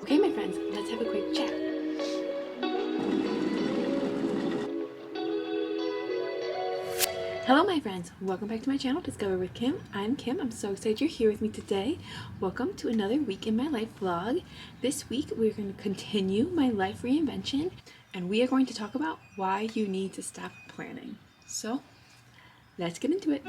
Okay, my friends, let's have a quick chat. Hello, my friends. Welcome back to my channel, Discover with Kim. I'm Kim. I'm so excited you're here with me today. Welcome to another week in my life vlog. This week, we're going to continue my life reinvention, and we are going to talk about why you need to stop planning. So, let's get into it.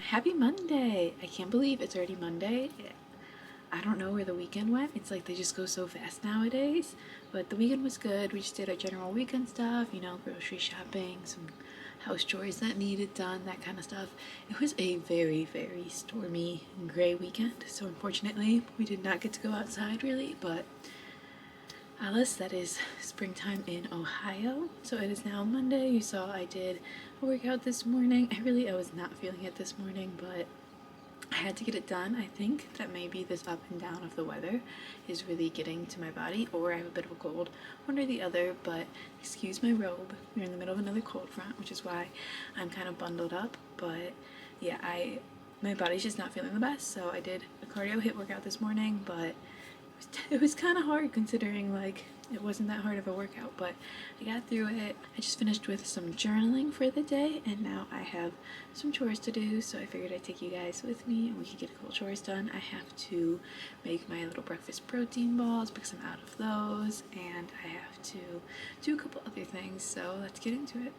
Happy Monday! I can't believe it's already Monday. I don't know where the weekend went. It's like they just go so fast nowadays. But the weekend was good. We just did our general weekend stuff, you know, grocery shopping, some house chores that needed done, that kind of stuff. It was a very, very stormy and gray weekend. So unfortunately, we did not get to go outside really, but Alice, that is springtime in Ohio. So it is now Monday. You saw I did a workout this morning. I was not feeling it this morning, but I had to get it done. I think that maybe this up and down of the weather is really getting to my body, or I have a bit of a cold, one or the other, but excuse my robe. We're in the middle of another cold front, which is why I'm kind of bundled up, but yeah, my body's just not feeling the best, so I did a cardio HIIT workout this morning, but it was kind of hard considering like it wasn't that hard of a workout, but I got through it. I just finished with some journaling for the day, and now I have some chores to do, so I figured I'd take you guys with me and we could get a couple chores done. I have to make my little breakfast protein balls because I'm out of those, and I have to do a couple other things, so let's get into it.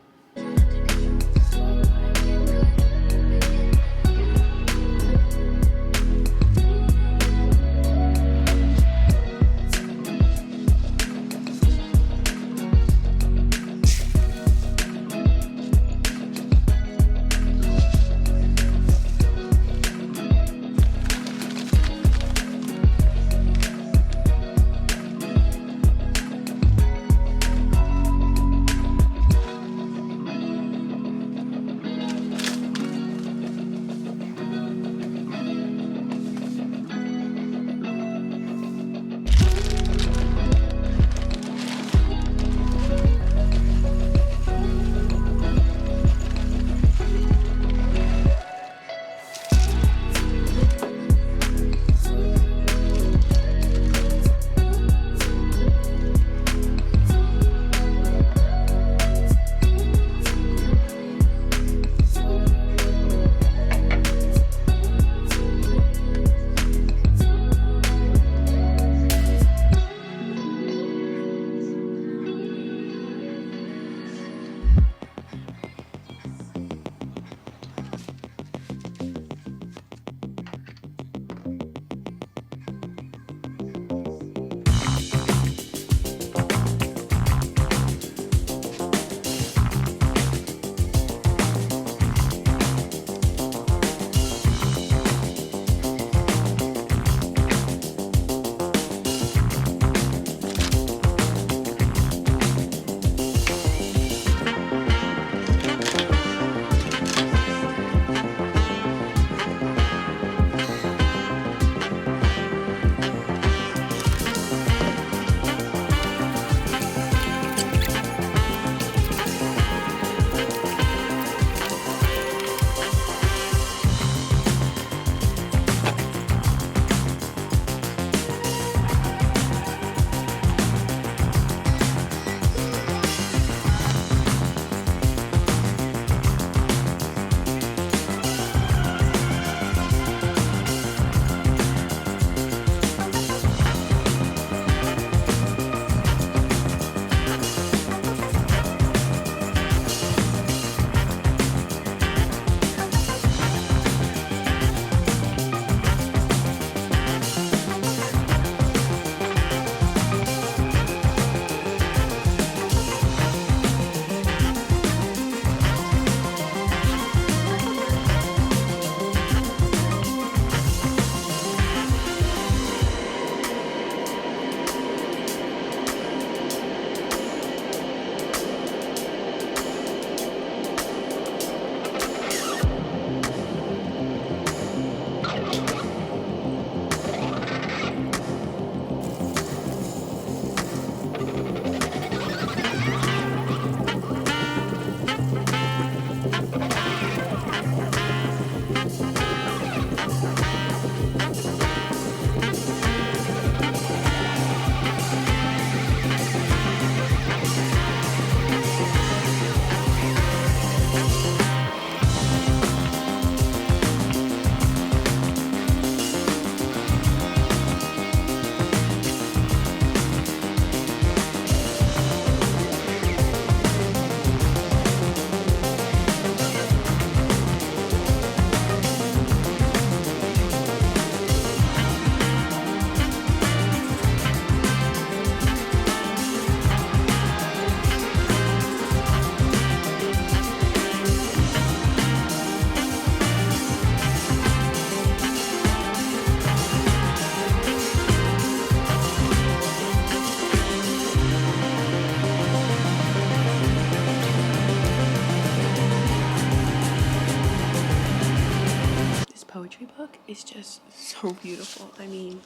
poetry book is just so beautiful. I mean,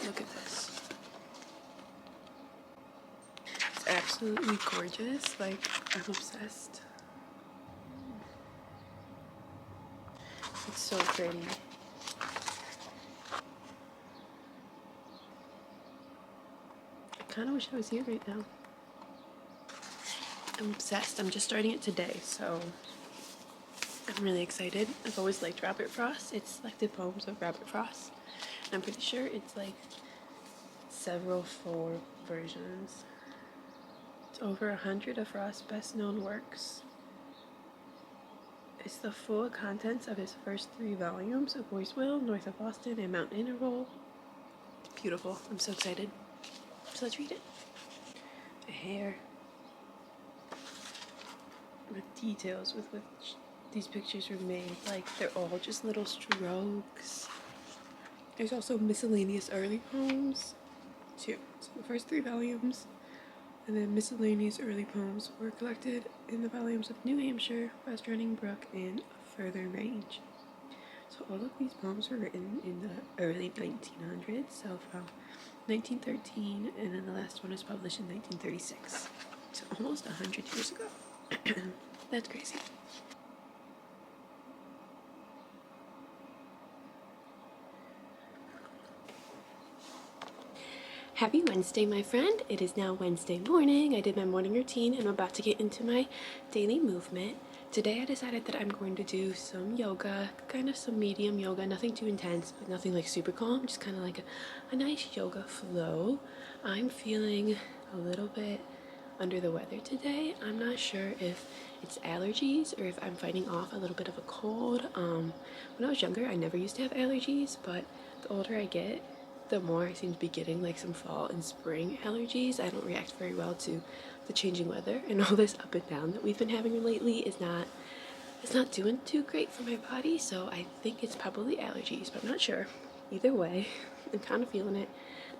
look at this. It's absolutely gorgeous. Like, I'm obsessed. It's so pretty. I kind of wish I was here right now. I'm obsessed. I'm just starting it today, so I'm really excited. I've always liked Robert Frost. It's selected poems of Robert Frost. And I'm pretty sure it's like several full versions. It's over 100 of Frost's best known works. It's the full contents of his first 3 volumes of Boysville, North of Boston, and Mount Interval. It's beautiful. I'm so excited. So let's read it. A hair. The details with which these pictures were made, like they're all just little strokes. There's also miscellaneous early poems too. So the first 3 volumes, and then miscellaneous early poems were collected in the volumes of New Hampshire, West Running Brook, and Further Range. So all of these poems were written in the early 1900s, so from 1913, and then the last one was published in 1936. So almost 100 years ago. That's crazy. Happy Wednesday, my friend. It is now Wednesday morning. I did my morning routine and I'm about to get into my daily movement. Today I decided that I'm going to do some yoga, kind of some medium yoga, nothing too intense, but nothing like super calm, just kind of like a nice yoga flow. I'm feeling a little bit under the weather today. I'm not sure if it's allergies or if I'm fighting off a little bit of a cold. When I was younger, I never used to have allergies, but the older I get, the more I seem to be getting like some fall and spring allergies. I don't react very well to the changing weather, and all this up and down that we've been having lately is not doing too great for my body, so I think it's probably allergies, but I'm not sure. Either way, I'm kind of feeling it.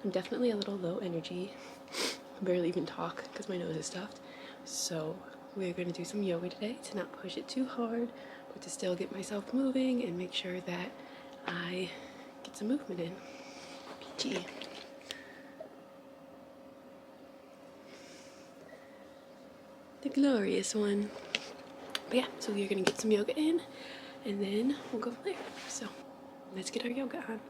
I'm definitely a little low energy. I can barely even talk because my nose is stuffed. So we're going to do some yoga today to not push it too hard, but to still get myself moving and make sure that I get some movement in. Peachy. The glorious one. But yeah, so we're going to get some yoga in, and then we'll go from there. So let's get our yoga on.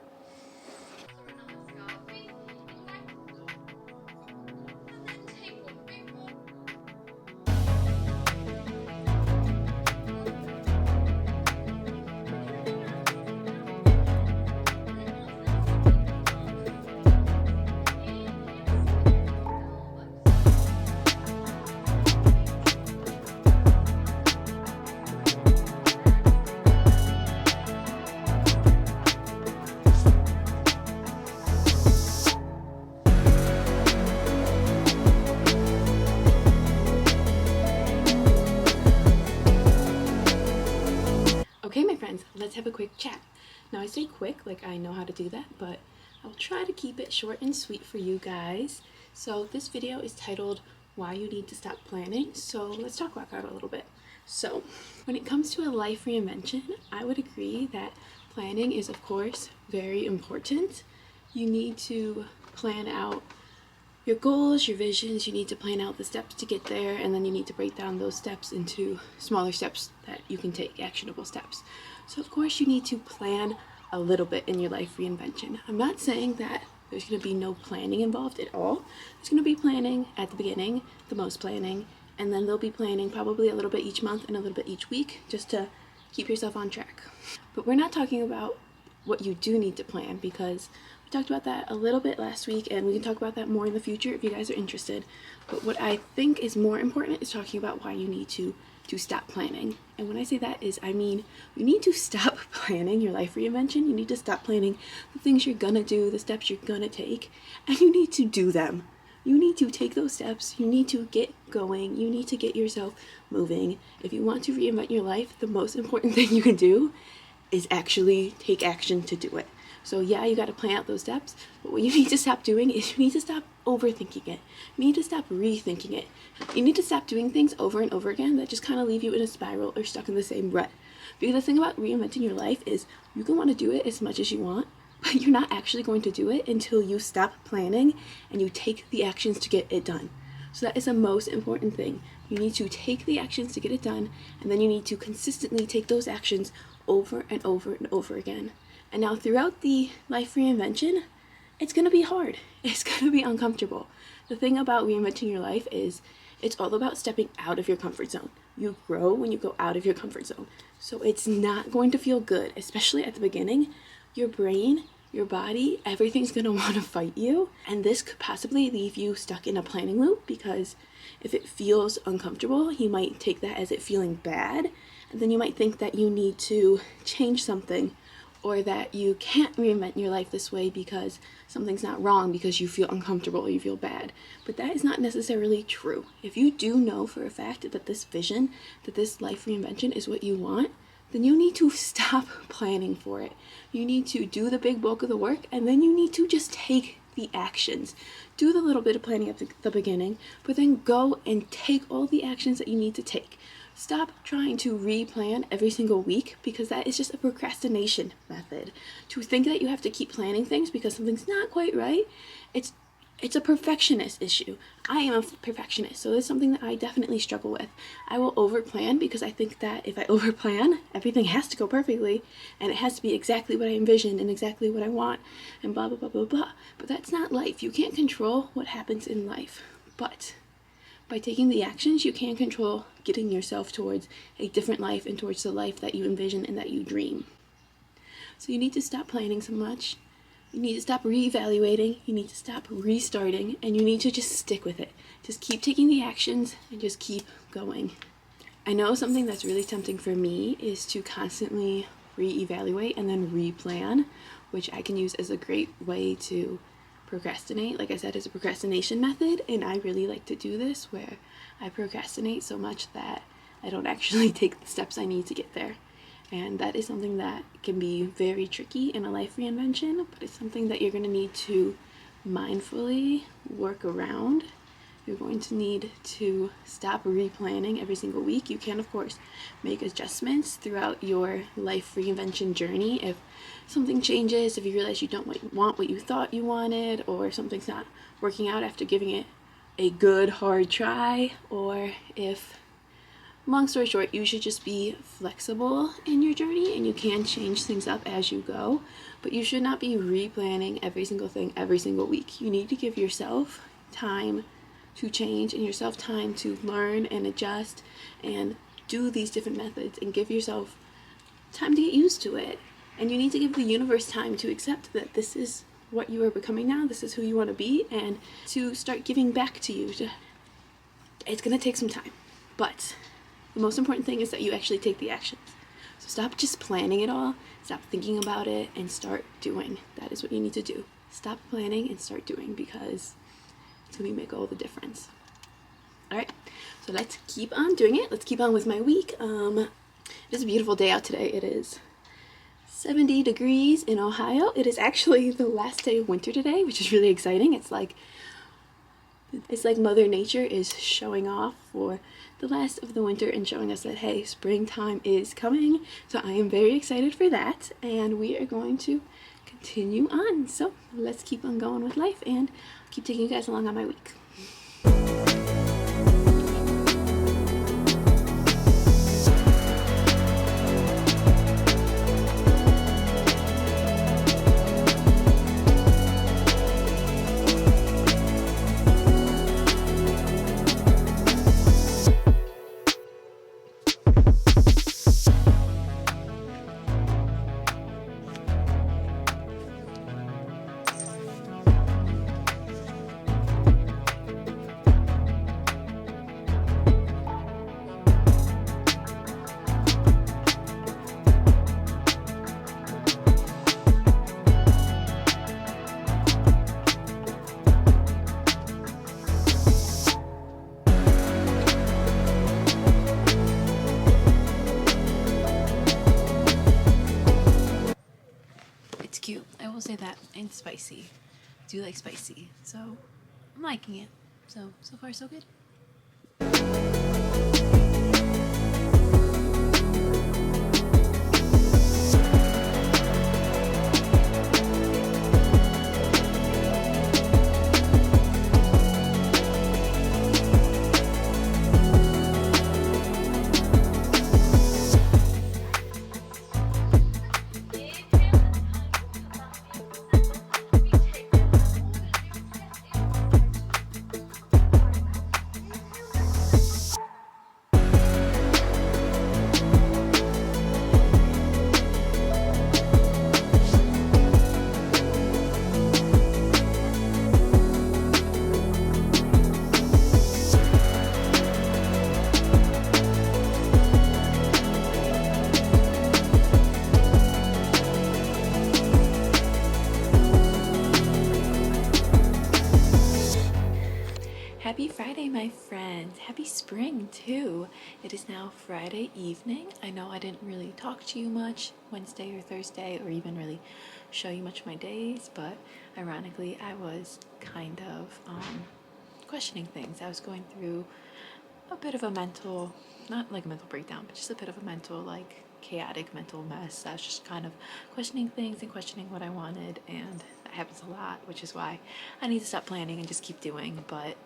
Okay, my friends, let's have a quick chat. Now, I say quick, like I know how to do that, but I'll try to keep it short and sweet for you guys. So this video is titled, Why You Need to Stop Planning. So let's talk about that a little bit. So when it comes to a life reinvention, I would agree that planning is, of course, very important. You need to plan out your goals, your visions. You need to plan out the steps to get there, and then you need to break down those steps into smaller steps that you can take, actionable steps. So of course you need to plan a little bit in your life reinvention. I'm not saying that there's going to be no planning involved at all. There's going to be planning at the beginning, the most planning, and then there'll be planning probably a little bit each month and a little bit each week, just to keep yourself on track. But we're not talking about what you do need to plan, because we talked about that a little bit last week, and we can talk about that more in the future if you guys are interested. But what I think is more important is talking about why you need to stop planning. And when I say that is, I mean, you need to stop planning your life reinvention. You need to stop planning the things you're gonna do, the steps you're gonna take, and you need to do them. You need to take those steps. You need to get going. You need to get yourself moving. If you want to reinvent your life, the most important thing you can do is actually take action to do it. So yeah, you got to plan out those steps, but what you need to stop doing is you need to stop overthinking it. You need to stop rethinking it. You need to stop doing things over and over again that just kind of leave you in a spiral or stuck in the same rut. Because the thing about reinventing your life is you can want to do it as much as you want, but you're not actually going to do it until you stop planning and you take the actions to get it done. So that is the most important thing. You need to take the actions to get it done, and then you need to consistently take those actions over and over and over again. And now throughout the life reinvention, it's going to be hard. It's going to be uncomfortable. The thing about reinventing your life is it's all about stepping out of your comfort zone. You grow when you go out of your comfort zone. So it's not going to feel good, especially at the beginning. Your brain, your body, everything's going to want to fight you. And this could possibly leave you stuck in a planning loop, because if it feels uncomfortable, you might take that as it feeling bad. And then you might think that you need to change something, or that you can't reinvent your life this way because something's not wrong, because you feel uncomfortable or you feel bad. But that is not necessarily true. If you do know for a fact that this vision, that this life reinvention is what you want, then you need to stop planning for it. You need to do the big bulk of the work, and then you need to just take the actions. Do the little bit of planning at the beginning, but then go and take all the actions that you need to take. Stop trying to re-plan every single week, because that is just a procrastination method. To think that you have to keep planning things because something's not quite right, it's a perfectionist issue. I am a perfectionist, so it's something that I definitely struggle with. I will over-plan because I think that if I over-plan, everything has to go perfectly, and it has to be exactly what I envision and exactly what I want, and blah, blah, blah, blah, blah. But that's not life. You can't control what happens in life. But by taking the actions, you can control getting yourself towards a different life and towards the life that you envision and that you dream. So you need to stop planning so much. You need to stop reevaluating. You need to stop restarting, and you need to just stick with it. Just keep taking the actions and just keep going. I know something that's really tempting for me is to constantly reevaluate and then replan, which I can use as a great way to procrastinate. Like I said, it's a procrastination method, and I really like to do this where I procrastinate so much that I don't actually take the steps I need to get there. And that is something that can be very tricky in a life reinvention, but it's something that you're going to need to mindfully work around. You're going to need to stop replanning every single week. You can, of course, make adjustments throughout your life reinvention journey. If something changes, if you realize you don't want what you thought you wanted, or something's not working out after giving it a good, hard try, or if, long story short, you should just be flexible in your journey, and you can change things up as you go, but you should not be replanning every single thing every single week. You need to give yourself time to change and yourself time to learn and adjust and do these different methods, and give yourself time to get used to it. And you need to give the universe time to accept that this is what you are becoming now, this is who you want to be, and to start giving back to you. It's going to take some time, but the most important thing is that you actually take the actions. So stop just planning it all, stop thinking about it, and start doing. That is what you need to do. Stop planning and start doing, because it's going to make all the difference. Alright, so let's keep on doing it. Let's keep on with my week. It is a beautiful day out today. It is 70 degrees in Ohio. It is actually the last day of winter today, which is really exciting. It's like Mother Nature is showing off for the last of the winter and showing us that, hey, springtime is coming. So I am very excited for that, and we are going to continue on. So let's keep on going with life and keep taking you guys along on my week. It's cute, I will say that, and spicy. I do like spicy, so I'm liking it. So far so good. Happy Friday, my friends. Happy spring, too. It is now Friday evening. I know I didn't really talk to you much Wednesday or Thursday, or even really show you much of my days, but ironically, I was kind of questioning things. I was going through a bit of a mental, not like a mental breakdown, but just a bit of a mental, like chaotic mental mess. I was just kind of questioning things and questioning what I wanted, and that happens a lot, which is why I need to stop planning and just keep doing. But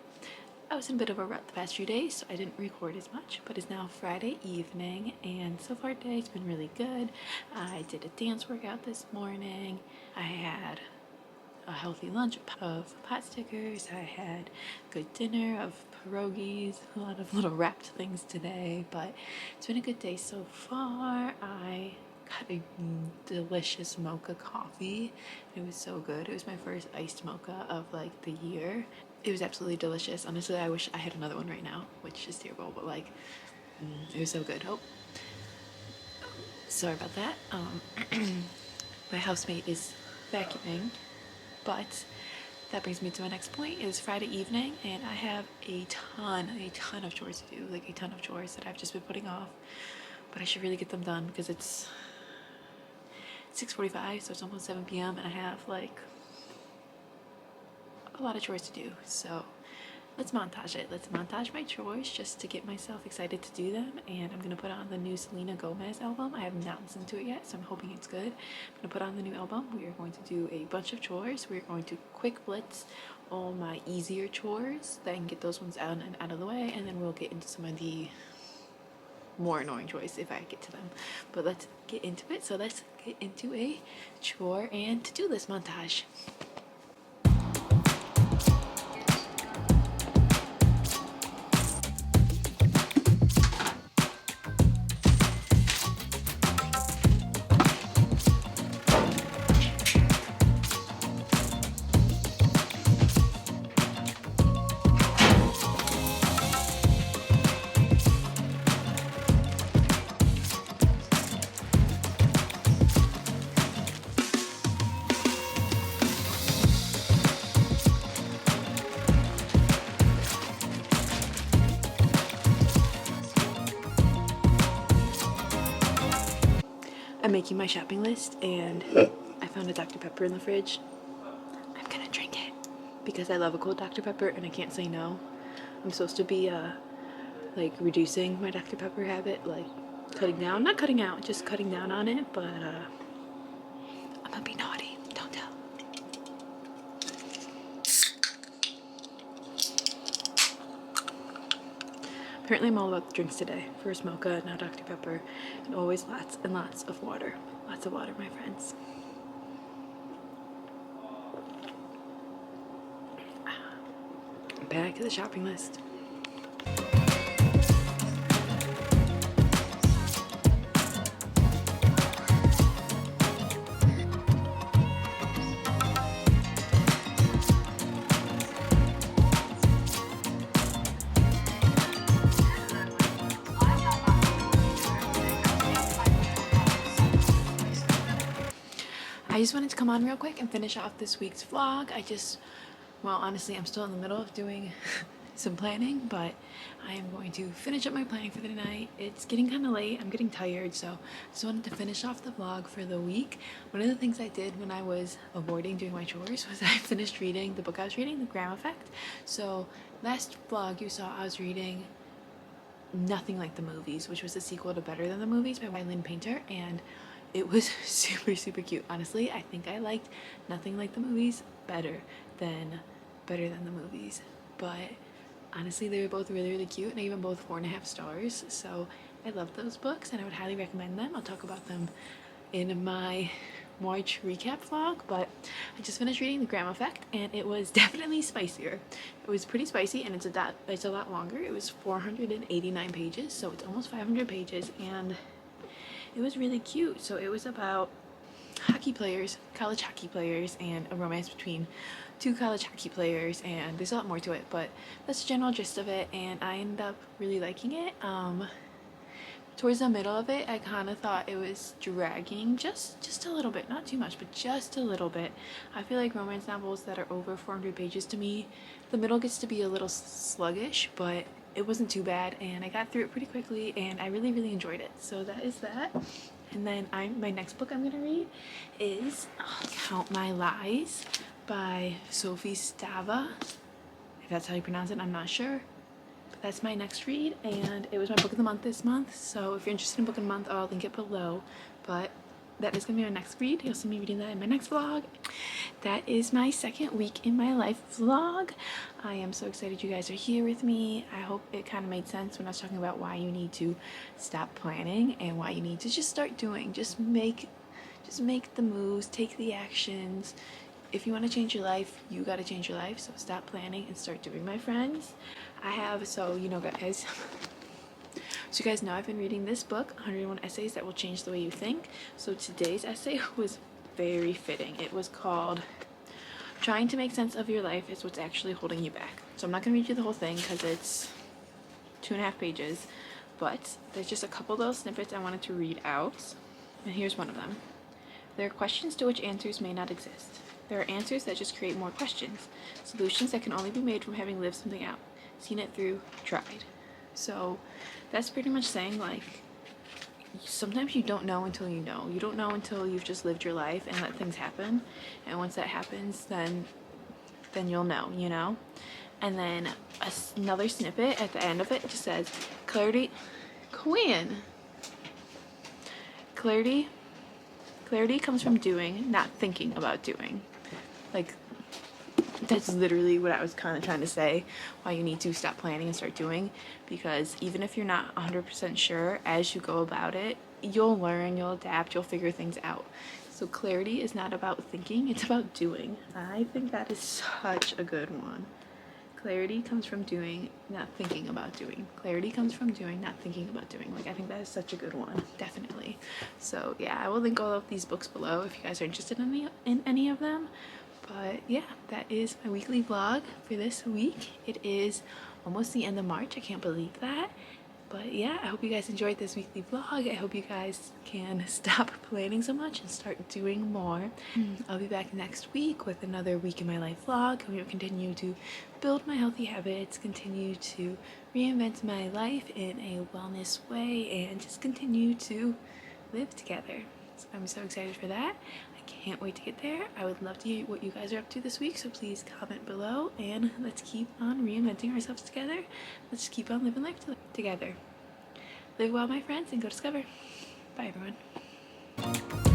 I was in a bit of a rut the past few days, so I didn't record as much, but it's now Friday evening, and so far today's been really good. I did a dance workout this morning. I had a healthy lunch of pot stickers. I had good dinner of pierogies, a lot of little wrapped things today, but it's been a good day so far. I got a delicious mocha coffee. It was so good. It was my first iced mocha of like the year. It was absolutely delicious. Honestly, I wish I had another one right now, which is terrible, but like, it was so good. Oh, sorry about that. My housemate is vacuuming, but that brings me to my next point. It is Friday evening, and I have a ton of chores to do, like a ton of chores that I've just been putting off, but I should really get them done because it's 6:45, so it's almost 7 p.m. and I have like a lot of chores to do. So let's montage it. Let's montage my chores just to get myself excited to do them. And I'm gonna put on the new Selena Gomez album. I have not listened to it yet, so I'm hoping it's good. I'm gonna put on the new album. We are going to do a bunch of chores. We're going to quick blitz all my easier chores, then get those ones out and out of the way, and then we'll get into some of the more annoying chores if I get to them. But let's get into it. So let's get into a chore and to-do list montage. I'm making my shopping list, and I found a Dr. Pepper in the fridge. I'm gonna drink it because I love a cold Dr. Pepper and I can't say no. I'm supposed to be like reducing my Dr. Pepper habit, like cutting down, not cutting out, just cutting down on it, but I'm gonna be naughty, don't tell. Apparently I'm all about the drinks today. First mocha, now Dr. Pepper, and always lots and lots of water. Lots of water, my friends. Back to the shopping list. I just wanted to come on real quick and finish off this week's vlog. Well, honestly, I'm still in the middle of doing some planning, but I am going to finish up my planning for the night. It's getting kind of late. I'm getting tired, so I just wanted to finish off the vlog for the week. One of the things I did when I was avoiding doing my chores was I finished reading the book I was reading, The Graham Effect. So last vlog you saw I was reading Nothing Like the Movies, which was a sequel to Better Than the Movies by Lynn Painter, and it was super cute. Honestly, I think I liked Nothing Like the Movies better than the Movies, but honestly they were both really cute, and I gave them both 4.5 stars. So I love those books and I would highly recommend them. I'll talk about them in my March recap vlog, but I just finished reading The Graham Effect and it was definitely spicier. It was pretty spicy, and it's a lot longer. It was 489 pages, so it's almost 500 pages, and it was really cute. So it was about hockey players, college hockey players, and a romance between two college hockey players, and there's a lot more to it, but that's the general gist of it, and I ended up really liking it. Towards the middle of it, I kind of thought it was dragging just a little bit, not too much, but just a little bit. I feel like romance novels that are over 400 pages, to me, the middle gets to be a little sluggish, but it wasn't too bad, and I got through it pretty quickly, and I really enjoyed it. So that is that. And then my next book I'm gonna read is Count My Lies by Sophie Stava. If that's how you pronounce it, I'm not sure. But that's my next read, and it was my book of the month this month. So if you're interested in book of the month, I'll link it below. But that is gonna be my next read. You'll see me reading that in my next vlog. That is my second week in my life vlog. I am so excited you guys are here with me. I hope it kind of made sense when I was talking about why you need to stop planning and why you need to just start doing. Just make the moves, take the actions. If you want to change your life, you got to change your life. So stop planning and start doing, my friends. So you guys know I've been reading this book, 101 Essays That Will Change the Way You Think. So today's essay was very fitting. It was called Trying to Make Sense of Your Life is What's Actually Holding You Back. So I'm not going to read you the whole thing because it's 2.5 pages, but there's just a couple little snippets I wanted to read out, and here's one of them. There are questions to which answers may not exist. There are answers that just create more questions, solutions that can only be made from having lived something out, seen it through, tried. So that's pretty much saying, like, sometimes you don't know until you know. You don't know until you've just lived your life and let things happen. And once that happens, then you'll know, you know? And then another snippet at the end of it just says, clarity comes from doing, not thinking about doing. Like, that's literally what I was kind of trying to say, why you need to stop planning and start doing, because even if you're not 100% sure, as you go about it, you'll learn, you'll adapt, you'll figure things out. So clarity is not about thinking, it's about doing. I think that is such a good one. Clarity comes from doing, not thinking about doing. Clarity comes from doing, not thinking about doing. Like, I think that is such a good one, definitely. So yeah, I will link all of these books below if you guys are interested in any of them. But yeah, that is my weekly vlog for this week. It is almost the end of March. I can't believe that. But yeah, I hope you guys enjoyed this weekly vlog. I hope you guys can stop planning so much and start doing more. I'll be back next week with another week in my life vlog, and we will continue to build my healthy habits, continue to reinvent my life in a wellness way, and just continue to live together. So I'm so excited for that. Can't wait to get there. I would love to hear what you guys are up to this week, so please comment below, and let's keep on reinventing ourselves together. Let's keep on living life together. Live well, my friends, and go discover. Bye, everyone.